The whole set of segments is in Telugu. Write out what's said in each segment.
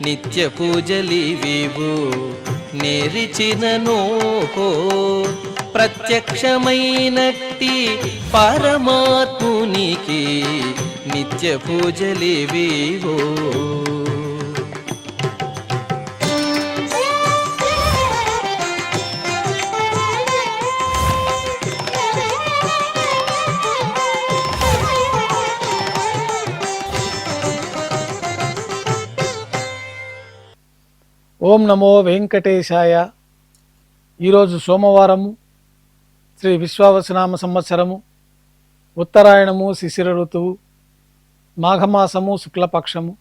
నిత్య పూజలివివు నేరిచినను ప్రత్యక్షమైనట్టి పరమాత్మునికి నిత్య పూజలివివో. ఓం నమో వెంకటేశాయ. ఈరోజు సోమవారము, శ్రీ విశ్వావసునామ సంవత్సరము, ఉత్తరాయణము, శిశిర ఋతువు, మాఘమాసము, శుక్లపక్షము,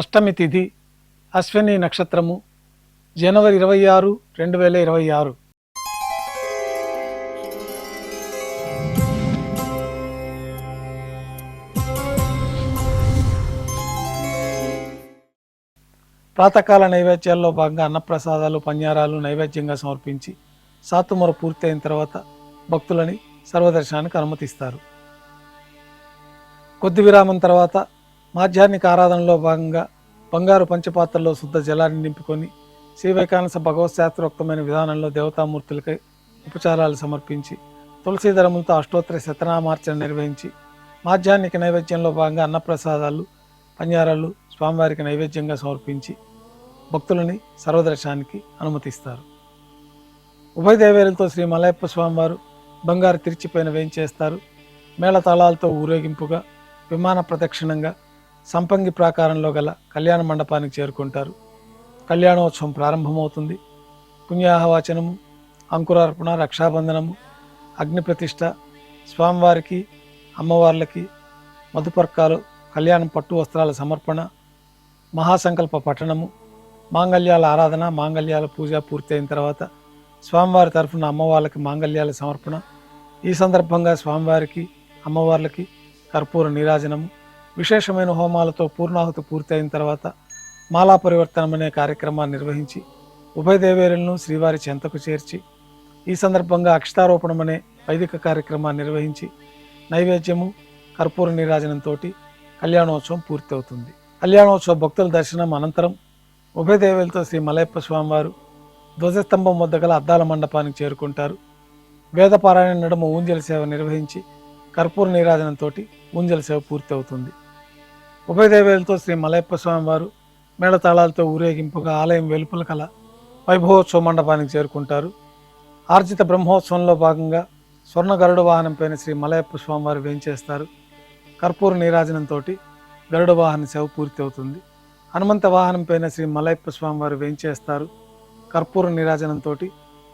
అష్టమి తిథి, అశ్విని నక్షత్రము, జనవరి 26, 2026. ప్రాతకాల నైవేద్యాల్లో భాగంగా అన్నప్రసాదాలు, పన్యారాలు నైవేద్యంగా సమర్పించి సాతుమర పూర్తి అయిన తర్వాత భక్తులని సర్వదర్శనానికి అనుమతిస్తారు. కొద్ది విరామం తర్వాత మాధ్యాహ్నిక ఆరాధనలో భాగంగా బంగారు పంచపాత్రలో శుద్ధ జలాన్ని నింపుకొని శ్రీవైకానస భగవత్ శాస్త్రోక్తమైన విధానంలో దేవతామూర్తులకై ఉపచారాలు సమర్పించి తులసీదళములతో అష్టోత్తర శతనామార్చన నిర్వహించి మాధ్యాహ్నిక నైవేద్యంలో భాగంగా అన్నప్రసాదాలు, పన్యారాలు స్వామివారికి నైవేద్యంగా సమర్పించి భక్తులని సర్వదర్శనానికి అనుమతిస్తారు. ఉభయ దేవేరులతో శ్రీ మలయప్ప స్వామివారు బంగారు తిరిచిపైన వేయించేస్తారు. మేళతాళాలతో ఊరేగింపుగా విమాన ప్రదక్షిణంగా సంపంగి ప్రాకారంలో గల కళ్యాణ మండపానికి చేరుకుంటారు. కళ్యాణోత్సవం ప్రారంభమవుతుంది. పుణ్యాహవాచనము, అంకురార్పణ, రక్షాబంధనము, అగ్నిప్రతిష్ఠ, స్వామివారికి అమ్మవార్లకి మధుపర్కాలు, కళ్యాణం పట్టు వస్త్రాల సమర్పణ, మహాసంకల్ప పఠనము, మాంగళ్యాల ఆరాధన, మాంగళ్యాల పూజ పూర్తి అయిన తర్వాత స్వామివారి తరఫున అమ్మవార్లకి మాంగళ్యాల సమర్పణ. ఈ సందర్భంగా స్వామివారికి అమ్మవార్లకి కర్పూర నీరాజనము, విశేషమైన హోమాలతో పూర్ణాహుతి పూర్తి అయిన తర్వాత మాలా పరివర్తనం అనే కార్యక్రమాన్ని నిర్వహించి ఉభయ దేవేరులను శ్రీవారి చెంతకు చేర్చి ఈ సందర్భంగా అక్షతారోపణం అనే వైదిక కార్యక్రమాన్ని నిర్వహించి నైవేద్యము, కర్పూర నీరాజనంతో కళ్యాణోత్సవం పూర్తి అవుతుంది. కళ్యాణోత్సవ భక్తుల దర్శనం అనంతరం ఉభయ దేవేలతో శ్రీ మలయప్ప స్వామివారు ధ్వజస్తంభం వద్ద గల అద్దాల మండపానికి చేరుకుంటారు. వేదపారాయణ నడుమ ఊంజల సేవ నిర్వహించి కర్పూర నీరాజనంతో ఊంజల సేవ పూర్తి అవుతుంది. ఉభయ దేవేలతో శ్రీ మలయప్ప స్వామివారు మేళతాళాలతో ఊరేగింపుగా ఆలయం వెలుపల కల వైభవోత్సవ మండపానికి చేరుకుంటారు. ఆర్జిత బ్రహ్మోత్సవంలో భాగంగా స్వర్ణ గరుడ వాహనం పైన శ్రీ మలయప్ప స్వామివారు వేంచేస్తారు. కర్పూర నీరాజనంతో గరుడ వాహన సేవ పూర్తి అవుతుంది. హనుమంత వాహనం పైన శ్రీ మలయప్ప స్వామివారు వేంచేస్తారు. కర్పూర నీరాజనంతో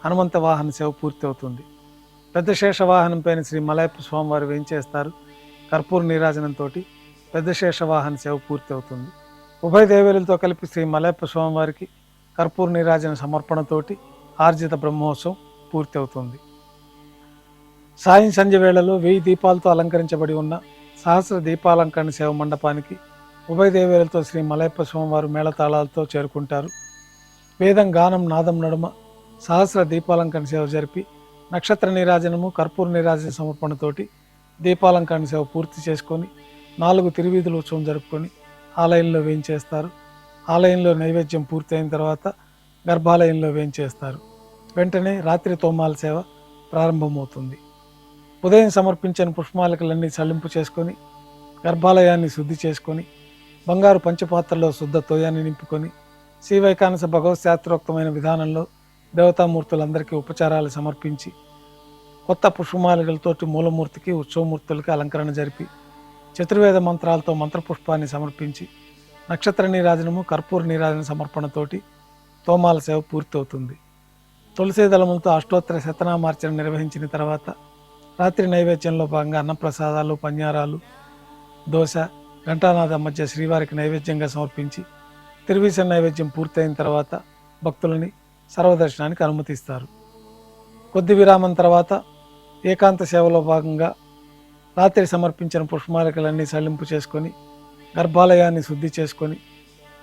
హనుమంత వాహన సేవ పూర్తి అవుతుంది. పెద్ద శేష వాహనం పైన శ్రీ మలయప్ప స్వామివారు వేంచేస్తారు. కర్పూర నీరాజనంతో పెద్ద శేష వాహన సేవ పూర్తి అవుతుంది. ఉభయ దేవేలతో కలిపి శ్రీ మలయప్ప స్వామివారికి కర్పూర నీరాజన సమర్పణతోటి ఆర్జిత బ్రహ్మోత్సవం పూర్తి అవుతుంది. సాయం సంధ్య వేళలో 1000 దీపాలతో అలంకరించబడి ఉన్న సహస్ర దీపాలంకరణ సేవ మండపానికి ఉభయ దేవేలతో శ్రీ మలయప్ప స్వామివారు మేళతాళాలతో చేరుకుంటారు. వేదం, గానం, నాదం నడుమ సహస్ర దీపాలంకరణ సేవ జరిపి నక్షత్ర నీరాజనము, కర్పూర నీరాజన సమర్పణతోటి దీపాలంకరణ సేవ పూర్తి చేసుకొని 4 తిరువీధుల ఉత్సవం జరుపుకొని ఆలయంలో వేయించేస్తారు. ఆలయంలో నైవేద్యం పూర్తి అయిన తర్వాత గర్భాలయంలో వేయించేస్తారు. వెంటనే రాత్రి తోమాల సేవ ప్రారంభమవుతుంది. ఉదయం సమర్పించిన పుష్పమాలికలన్నీ చల్లింపు చేసుకొని గర్భాలయాన్ని శుద్ధి చేసుకొని బంగారు పంచపాత్రలో శుద్ధ తోయాన్ని నింపుకొని శ్రీవైకానస భగవత్ శాస్త్రోక్తమైన విధానంలో దేవతామూర్తులందరికీ ఉపచారాలు సమర్పించి కొత్త పుష్పమాలికలతోటి మూలమూర్తికి, ఉత్సవమూర్తులకి అలంకరణ జరిపి చతుర్వేద మంత్రాలతో మంత్రపుష్పాన్ని సమర్పించి నక్షత్ర నీరాజనము, కర్పూర నీరాజన సమర్పణతోటి తోమాల సేవ పూర్తి అవుతుంది. తులసీ దళములతో అష్టోత్తర శతనామార్చన నిర్వహించిన తర్వాత రాత్రి నైవేద్యంలో భాగంగా అన్నప్రసాదాలు, పన్యారాలు, దోశ, ఘంటానాదం మధ్య శ్రీవారికి నైవేద్యంగా సమర్పించి తిరువీస నైవేద్యం పూర్తయిన తర్వాత భక్తులని సర్వదర్శనానికి అనుమతిస్తారు. కొద్ది విరామం తర్వాత ఏకాంత సేవలో భాగంగా రాత్రి సమర్పించిన పుష్పమాలికలన్నీ సల్లింపు చేసుకొని గర్భాలయాన్ని శుద్ధి చేసుకొని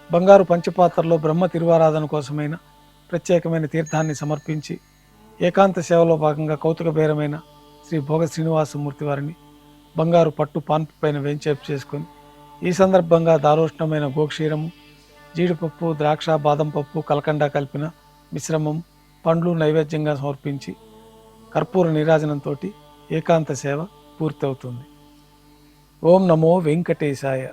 బంగారు పంచపాత్రలో బ్రహ్మ తిరువారాధన కోసమైన ప్రత్యేకమైన తీర్థాన్ని సమర్పించి ఏకాంత సేవలో భాగంగా కౌతుక బేరమైన శ్రీ భోగ శ్రీనివాసమూర్తి వారిని బంగారు పట్టు పాన్పు పైన వేంచేపు చేసుకొని ఈ సందర్భంగా దారోష్ణమైన గోక్షీరము, జీడిపప్పు, ద్రాక్ష, బాదం పప్పు, కలకండ కలిపిన మిశ్రమం, పండ్లు నైవేద్యంగా సమర్పించి కర్పూర నీరాజనంతో ఏకాంత సేవ పూర్తవుతుంది. ఓం నమో వెంకటేశాయ.